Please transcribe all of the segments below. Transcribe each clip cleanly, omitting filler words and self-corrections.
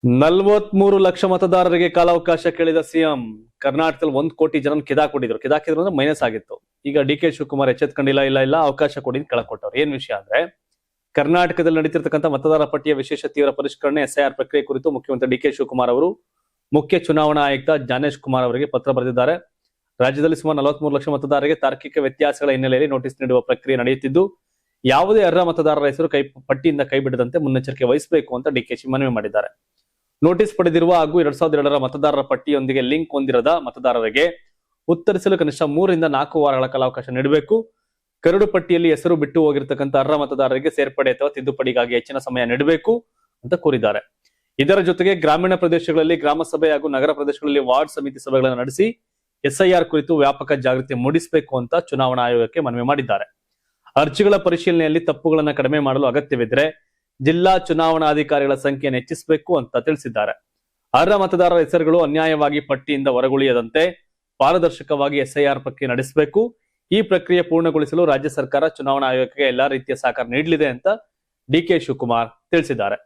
43 ಲಕ್ಷ ಮತದಾರರಿಗೆ ಕಾಲಾವಕಾಶ ಕೇಳಿದ ಸಿಎಂ. ಕರ್ನಾಟಕದಲ್ಲಿ 1 ಕೋಟಿ ಜನ ಕಿದಾಕಿದ್ರು ಅಂದ್ರೆ ಮೈನಸ್ ಆಗಿತ್ತು. ಈಗ ಡಿ.ಕೆ. ಶಿವಕುಮಾರ್ ಎಚ್ಚೆತ್ಕೊಂಡಿಲ್ಲ, ಇಲ್ಲ ಅವಕಾಶ ಕೊಡಿ ಕೆಳಕೊಟ್ಟವ್ರು. ಏನ್ ವಿಷಯ ಅಂದ್ರೆ, ಕರ್ನಾಟಕದಲ್ಲಿ ನಡೀತಿರ್ತಕ್ಕಂಥ ಮತದಾರ ಪಟ್ಟಿಯ ವಿಶೇಷ ತೀವ್ರ ಪರಿಷ್ಕರಣೆ SIR ಪ್ರಕ್ರಿಯೆ ಕುರಿತು ಮುಖ್ಯಮಂತ್ರಿ ಡಿ.ಕೆ. ಶಿವಕುಮಾರ್ ಅವರು ಮುಖ್ಯ ಚುನಾವಣಾ ಆಯುಕ್ತ ಜ್ಞಾನೇಶ್ ಕುಮಾರ್ ಅವರಿಗೆ ಪತ್ರ ಬರೆದಿದ್ದಾರೆ. ರಾಜ್ಯದಲ್ಲಿ ಸುಮಾರು 43 ಲಕ್ಷ ಮತದಾರರಿಗೆ ತಾರ್ಕಿಕ ವ್ಯತ್ಯಾಸಗಳ ಹಿನ್ನೆಲೆಯಲ್ಲಿ ನೋಟಿಸ್ ನೀಡುವ ಪ್ರಕ್ರಿಯೆ ನಡೆಯುತ್ತಿದ್ದು, ಯಾವುದೇ ಅರ್ಹ ಮತದಾರರ ಹೆಸರು ಪಟ್ಟಿಯಿಂದ ಕೈಬಿಡದಂತೆ ಮುನ್ನೆಚ್ಚರಿಕೆ ವಹಿಸಬೇಕು ಅಂತ ಡಿ.ಕೆ. ಮನವಿ ಮಾಡಿದ್ದಾರೆ. ನೋಟಿಸ್ ಪಡೆದಿರುವ ಹಾಗೂ 2002ರ ಮತದಾರರ ಪಟ್ಟಿಯೊಂದಿಗೆ ಲಿಂಕ್ ಹೊಂದಿರದ ಮತದಾರರಿಗೆ ಉತ್ತರಿಸಲು ಕನಿಷ್ಠ 3 ರಿಂದ 4 ವಾರಗಳ ಕಾಲಾವಕಾಶ ನೀಡಬೇಕು. ಕರಡು ಪಟ್ಟಿಯಲ್ಲಿ ಹೆಸರು ಬಿಟ್ಟು ಹೋಗಿರತಕ್ಕಂಥ ಅರ್ಹ ಮತದಾರರಿಗೆ ಸೇರ್ಪಡೆ ಅಥವಾ ತಿದ್ದುಪಡಿಗಾಗಿ ಹೆಚ್ಚಿನ ಸಮಯ ನೀಡಬೇಕು ಅಂತ ಕೋರಿದ್ದಾರೆ. ಇದರ ಜೊತೆಗೆ ಗ್ರಾಮೀಣ ಪ್ರದೇಶಗಳಲ್ಲಿ ಗ್ರಾಮ ಸಭೆ ಹಾಗೂ ನಗರ ಪ್ರದೇಶಗಳಲ್ಲಿ ವಾರ್ಡ್ ಸಮಿತಿ ಸಭೆಗಳನ್ನು ನಡೆಸಿ SIR ಕುರಿತು ವ್ಯಾಪಕ ಜಾಗೃತಿ ಮೂಡಿಸಬೇಕು ಅಂತ ಚುನಾವಣಾ ಆಯೋಗಕ್ಕೆ ಮನವಿ ಮಾಡಿದ್ದಾರೆ. ಅರ್ಜಿಗಳ ಪರಿಶೀಲನೆಯಲ್ಲಿ ತಪ್ಪುಗಳನ್ನು ಕಡಿಮೆ ಮಾಡಲು ಅಗತ್ಯವಿದ್ದರೆ ಜಿಲ್ಲಾ ಚುನಾವಣಾಧಿಕಾರಿಗಳ ಸಂಖ್ಯೆಯನ್ನು ಹೆಚ್ಚಿಸಬೇಕು ಅಂತ ತಿಳಿಸಿದ್ದಾರೆ. ಅರ್ಹ ಮತದಾರರ ಹೆಸರುಗಳು ಅನ್ಯಾಯವಾಗಿ ಪಟ್ಟಿಯಿಂದ ಹೊರಗುಳಿಯದಂತೆ ಪಾರದರ್ಶಕವಾಗಿ SIR ಪ್ರಕ್ರಿಯೆ ನಡೆಸಬೇಕು. ಈ ಪ್ರಕ್ರಿಯೆ ಪೂರ್ಣಗೊಳಿಸಲು ರಾಜ್ಯ ಸರ್ಕಾರ ಚುನಾವಣಾ ಆಯೋಗಕ್ಕೆ ಎಲ್ಲಾ ರೀತಿಯ ಸಹಕಾರ ನೀಡಲಿದೆ ಅಂತ ಡಿ.ಕೆ. ಶಿವಕುಮಾರ್ ತಿಳಿಸಿದ್ದಾರೆ.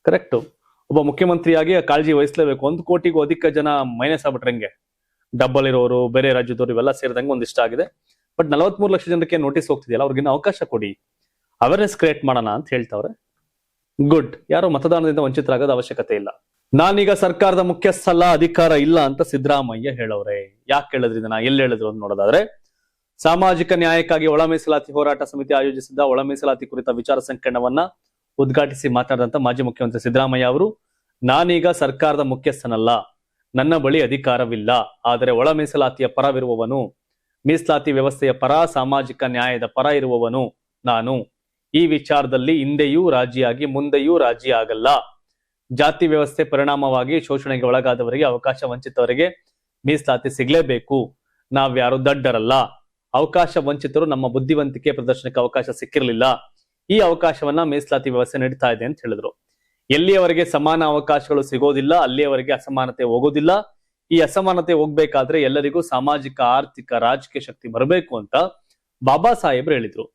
ಕರೆಕ್ಟ್. ಒಬ್ಬ ಮುಖ್ಯಮಂತ್ರಿಯಾಗಿ ಕಾಳಜಿ ವಹಿಸಲೇಬೇಕು. 1 ಕೋಟಿಗೂ ಅಧಿಕ ಜನ ಮೈನಸ್ ಆಗ್ಬಿಟ್ರಂಗೆ, ಡಬ್ಬಲ್ ಇರೋರು, ಬೇರೆ ರಾಜ್ಯದವರು ಇವೆಲ್ಲ ಸೇರಿದಂಗೆ ಒಂದಿಷ್ಟ ಆಗಿದೆ. ಬಟ್ 43 ಲಕ್ಷ ಜನಕ್ಕೆ ನೋಟಿಸ್ ಹೋಗ್ತಿದೆಯಲ್ಲ, ಅವ್ರಿಗಿನ್ನ ಅವಕಾಶ ಕೊಡಿ, ಅವೇರ್ನೆಸ್ ಕ್ರಿಯೇಟ್ ಮಾಡೋಣ ಅಂತ ಹೇಳ್ತಾವ್ರೆ. ಗುಡ್. ಯಾರೋ ಮತದಾನದಿಂದ ವಂಚಿತರಾಗೋದು ಅವಶ್ಯಕತೆ ಇಲ್ಲ. ನಾನೀಗ ಸರ್ಕಾರದ ಮುಖ್ಯಸ್ಥಲ್ಲ, ಅಧಿಕಾರ ಇಲ್ಲ ಅಂತ ಸಿದ್ದರಾಮಯ್ಯ ಹೇಳವ್ರೆ. ಯಾಕೆ ಹೇಳಿದ್ರಿ ಇದನ್ನ, ಎಲ್ಲಿ ಹೇಳಿದ್ರು ಅಂತ ನೋಡೋದಾದ್ರೆ, ಸಾಮಾಜಿಕ ನ್ಯಾಯಕ್ಕಾಗಿ ಒಳ ಮೀಸಲಾತಿ ಹೋರಾಟ ಸಮಿತಿ ಆಯೋಜಿಸಿದ್ದ ಒಳ ಮೀಸಲಾತಿ ಕುರಿತ ವಿಚಾರ ಸಂಕಿರಣವನ್ನ ಉದ್ಘಾಟಿಸಿ ಮಾತನಾಡಿದಂತ ಮಾಜಿ ಮುಖ್ಯಮಂತ್ರಿ ಸಿದ್ದರಾಮಯ್ಯ ಅವರು, ನಾನೀಗ ಸರ್ಕಾರದ ಮುಖ್ಯಸ್ಥನಲ್ಲ, ನನ್ನ ಬಳಿ ಅಧಿಕಾರವಿಲ್ಲ, ಆದರೆ ಒಳ ಮೀಸಲಾತಿಯ ಪರವಿರುವವನು, ಮೀಸಲಾತಿ ವ್ಯವಸ್ಥೆಯ ಪರ, ಸಾಮಾಜಿಕ ನ್ಯಾಯದ ಪರ ಇರುವವನು ನಾನು. ಈ ವಿಚಾರದಲ್ಲಿ ಹಿಂದೆಯೂ ರಾಜಿಯಾಗಿ ಮುಂದೆಯೂ ರಾಜಿ ಆಗಲ್ಲ. ಜಾತಿ ವ್ಯವಸ್ಥೆ ಪರಿಣಾಮವಾಗಿ ಶೋಷಣೆಗೆ ಒಳಗಾದವರಿಗೆ, ಅವಕಾಶ ವಂಚಿತವರಿಗೆ ಮೀಸಲಾತಿ ಸಿಗ್ಲೇಬೇಕು. ನಾವ್ಯಾರು ದಡ್ಡರಲ್ಲ. ಅವಕಾಶ ವಂಚಿತರು ನಮ್ಮ ಬುದ್ಧಿವಂತಿಕೆ ಪ್ರದರ್ಶನಕ್ಕೆ ಅವಕಾಶ ಸಿಕ್ಕಿರಲಿಲ್ಲ. ಈ ಅವಕಾಶವನ್ನ ಮೀಸಲಾತಿ ವ್ಯವಸ್ಥೆ ನೀಡ್ತಾ ಇದೆ ಅಂತ ಹೇಳಿದ್ರು. ಎಲ್ಲಿಯವರೆಗೆ ಸಮಾನ ಅವಕಾಶಗಳು ಸಿಗೋದಿಲ್ಲ, ಅಲ್ಲಿಯವರೆಗೆ ಅಸಮಾನತೆ ಹೋಗೋದಿಲ್ಲ. ಈ ಅಸಮಾನತೆ ಹೋಗ್ಬೇಕಾದ್ರೆ ಎಲ್ಲರಿಗೂ ಸಾಮಾಜಿಕ, ಆರ್ಥಿಕ, ರಾಜಕೀಯ ಶಕ್ತಿ ಬರಬೇಕು ಅಂತ ಬಾಬಾ ಸಾಹೇಬ್ರು ಹೇಳಿದ್ರು.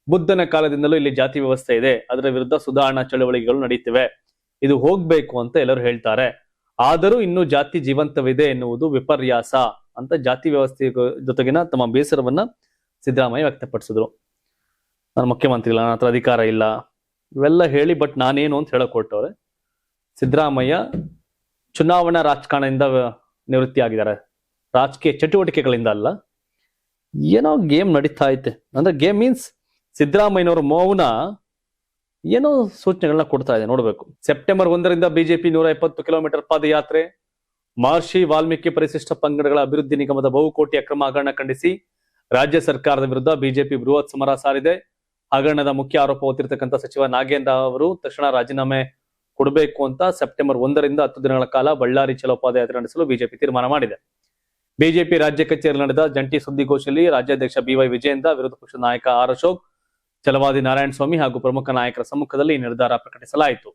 ಬುದ್ಧನ ಕಾಲದಿಂದಲೂ ಇಲ್ಲಿ ಜಾತಿ ವ್ಯವಸ್ಥೆ ಇದೆ, ಅದರ ವಿರುದ್ಧ ಸುಧಾರಣಾ ಚಳವಳಿಗಳು ನಡೀತಿವೆ, ಇದು ಹೋಗ್ಬೇಕು ಅಂತ ಎಲ್ಲರೂ ಹೇಳ್ತಾರೆ. ಆದರೂ ಇನ್ನೂ ಜಾತಿ ಜೀವಂತವಿದೆ ಎನ್ನುವುದು ವಿಪರ್ಯಾಸ ಅಂತ ಜಾತಿ ವ್ಯವಸ್ಥೆ ಜೊತೆಗಿನ ತಮ್ಮ ಬೇಸರವನ್ನ ಸಿದ್ದರಾಮಯ್ಯ ವ್ಯಕ್ತಪಡಿಸಿದ್ರು. ನಾನು ಮುಖ್ಯಮಂತ್ರಿ ಇಲ್ಲ, ನನ್ನ ಹತ್ರ ಅಧಿಕಾರ ಇಲ್ಲ, ಇವೆಲ್ಲ ಹೇಳಿ ಬಟ್ ನಾನೇನು ಅಂತ ಹೇಳಕ್ ಹೊರಟವ್ರೆ. ಸಿದ್ದರಾಮಯ್ಯ ಚುನಾವಣಾ ರಾಜಕಾರಣದಿಂದ ನಿವೃತ್ತಿ ಆಗಿದ್ದಾರೆ. ರಾಜಕೀಯ ಚಟುವಟಿಕೆಗಳಿಂದ ಅಲ್ಲ, ಏನೋ ಗೇಮ್ ನಡೀತಾ ಐತೆ. ಅಂದ್ರೆ ಗೇಮ್ ಮೀನ್ಸ್ ಸಿದ್ದರಾಮಯ್ಯನವರ ಮೌನ ಏನೋ ಸೂಚನೆಗಳನ್ನ ಕೊಡ್ತಾ ಇದೆ, ನೋಡ್ಬೇಕು. ಸೆಪ್ಟೆಂಬರ್ 1ರಿಂದ ಬಿಜೆಪಿ 120 ಕಿಲೋಮೀಟರ್ ಪಾದಯಾತ್ರೆ. ಮಹರ್ಷಿ ವಾಲ್ಮೀಕಿ ಪರಿಶಿಷ್ಟ ಪಂಗಡಗಳ ಅಭಿವೃದ್ಧಿ ನಿಗಮದ ಬಹುಕೋಟಿ ಅಕ್ರಮ ಹಗರಣ ಖಂಡಿಸಿ ರಾಜ್ಯ ಸರ್ಕಾರದ ವಿರುದ್ಧ ಬಿಜೆಪಿ ಬೃಹತ್ ಸಮರ ಸಾರಿದೆ. ಹಗರಣದ ಮುಖ್ಯ ಆರೋಪ ಹೊತ್ತಿರತಕ್ಕಂಥ ಸಚಿವ ನಾಗೇಂದ್ರ ಅವರು ತಕ್ಷಣ ರಾಜೀನಾಮೆ ಕೊಡಬೇಕು ಅಂತ ಸೆಪ್ಟೆಂಬರ್ 1ರಿಂದ 10 ದಿನಗಳ ಕಾಲ ಬಳ್ಳಾರಿ ಚಲೋ ಪಾದಯಾತ್ರೆ ನಡೆಸಲು ಬಿಜೆಪಿ ತೀರ್ಮಾನ ಮಾಡಿದೆ. ಬಿಜೆಪಿ ರಾಜ್ಯ ಕಚೇರಿಯಲ್ಲಿ ನಡೆದ ಜಂಟಿ ಸುದ್ದಿಗೋಷ್ಠಿಯಲ್ಲಿ ರಾಜ್ಯಾಧ್ಯಕ್ಷ BY ವಿಜಯೇಂದ್ರ, ವಿರೋಧ ಪಕ್ಷದ ನಾಯಕ R ಅಶೋಕ್, ಛಲವಾದಿ ನಾರಾಯಣಸ್ವಾಮಿ ಹಾಗೂ ಪ್ರಮುಖ ನಾಯಕರ ಸಮ್ಮುಖದಲ್ಲಿ ಈ ನಿರ್ಧಾರ ಪ್ರಕಟಿಸಲಾಯಿತು.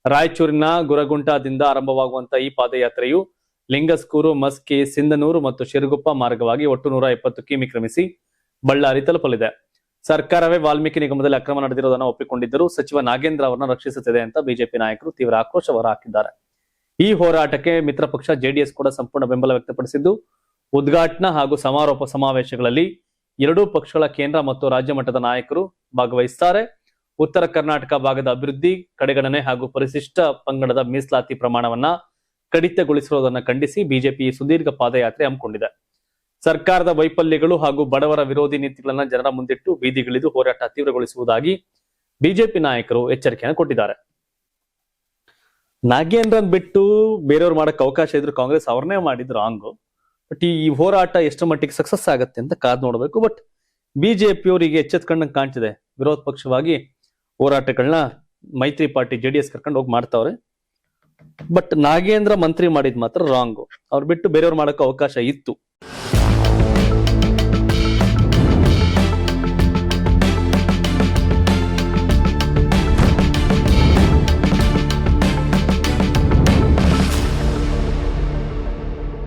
ರಾಯಚೂರಿನ ಗುರಗುಂಟದಿಂದ ಆರಂಭವಾಗುವಂತಹ ಈ ಪಾದಯಾತ್ರೆಯು ಲಿಂಗಸ್ಕೂರು, ಮಸ್ಕಿ, ಸಿಂಧನೂರು ಮತ್ತು ಶಿರಗುಪ್ಪ ಮಾರ್ಗವಾಗಿ ಒಟ್ಟು 120 ಕಿಮಿ ಕ್ರಮಿಸಿ ಬಳ್ಳಾರಿ ತಲುಪಲಿದೆ. ಸರ್ಕಾರವೇ ವಾಲ್ಮೀಕಿ ನಿಗಮದಲ್ಲಿ ಅಕ್ರಮ ನಡೆದಿರುವುದನ್ನು ಒಪ್ಪಿಕೊಂಡಿದ್ದರೂ ಸಚಿವ ನಾಗೇಂದ್ರ ಅವರನ್ನ ರಕ್ಷಿಸುತ್ತಿದೆ ಅಂತ ಬಿಜೆಪಿ ನಾಯಕರು ತೀವ್ರ ಆಕ್ರೋಶ ಹೊರಹಾಕಿದ್ದಾರೆ. ಈ ಹೋರಾಟಕ್ಕೆ ಮಿತ್ರ ಪಕ್ಷ JDS ಕೂಡ ಸಂಪೂರ್ಣ ಬೆಂಬಲ ವ್ಯಕ್ತಪಡಿಸಿದ್ದು, ಉದ್ಘಾಟನಾ ಹಾಗೂ ಸಮಾರೋಪ ಸಮಾವೇಶಗಳಲ್ಲಿ ಎರಡೂ ಪಕ್ಷಗಳ ಕೇಂದ್ರ ಮತ್ತು ರಾಜ್ಯ ಮಟ್ಟದ ನಾಯಕರು ಭಾಗವಹಿಸುತ್ತಾರೆ. ಉತ್ತರ ಕರ್ನಾಟಕ ಭಾಗದ ಅಭಿವೃದ್ಧಿ, ಕಡೆಗಣನೆ ಹಾಗೂ ಪರಿಶಿಷ್ಟ ಪಂಗಡದ ಮೀಸಲಾತಿ ಪ್ರಮಾಣವನ್ನ ಕಡಿತಗೊಳಿಸಿರುವುದನ್ನು ಖಂಡಿಸಿ ಬಿಜೆಪಿ ಸುದೀರ್ಘ ಪಾದಯಾತ್ರೆ ಹಮ್ಮಿಕೊಂಡಿದೆ. ಸರ್ಕಾರದ ವೈಫಲ್ಯಗಳು ಹಾಗೂ ಬಡವರ ವಿರೋಧಿ ನೀತಿಗಳನ್ನ ಜನರ ಮುಂದಿಟ್ಟು ಬೀದಿಗಿಳಿದು ಹೋರಾಟ ತೀವ್ರಗೊಳಿಸುವುದಾಗಿ ಬಿಜೆಪಿ ನಾಯಕರು ಎಚ್ಚರಿಕೆಯನ್ನು ಕೊಟ್ಟಿದ್ದಾರೆ. ನಾಗೇಂದ್ರನ್ ಬಿಟ್ಟು ಬೇರೆಯವ್ರು ಮಾಡಕ್ ಅವಕಾಶ ಇದ್ರು ಕಾಂಗ್ರೆಸ್ ಅವ್ರನ್ನೇ ಮಾಡಿದ್ರು ರಾಂಗು. ಬಟ್ ಈ ಹೋರಾಟ ಎಷ್ಟು ಮಟ್ಟಿಗೆ ಸಕ್ಸಸ್ ಆಗತ್ತೆ ಅಂತ ಕಾದ್ ನೋಡ್ಬೇಕು. ಬಟ್ ಬಿಜೆಪಿ ಅವರಿಗೆ ಎಚ್ಚೆತ್ಕೊಂಡಂಗೆ ಕಾಣ್ತಿದೆ. ವಿರೋಧ ಪಕ್ಷವಾಗಿ ಹೋರಾಟಗಳನ್ನ ಮೈತ್ರಿ ಪಾರ್ಟಿ JDS ಕರ್ಕೊಂಡು ಹೋಗಿ ಮಾಡ್ತಾವ್ರೆ. ಬಟ್ ನಾಗೇಂದ್ರ ಮಂತ್ರಿ ಮಾಡಿದ್ ಮಾತ್ರ ರಾಂಗು. ಅವ್ರು ಬಿಟ್ಟು ಬೇರೆಯವ್ರು ಮಾಡಕ್ಕೆ ಅವಕಾಶ ಇತ್ತು.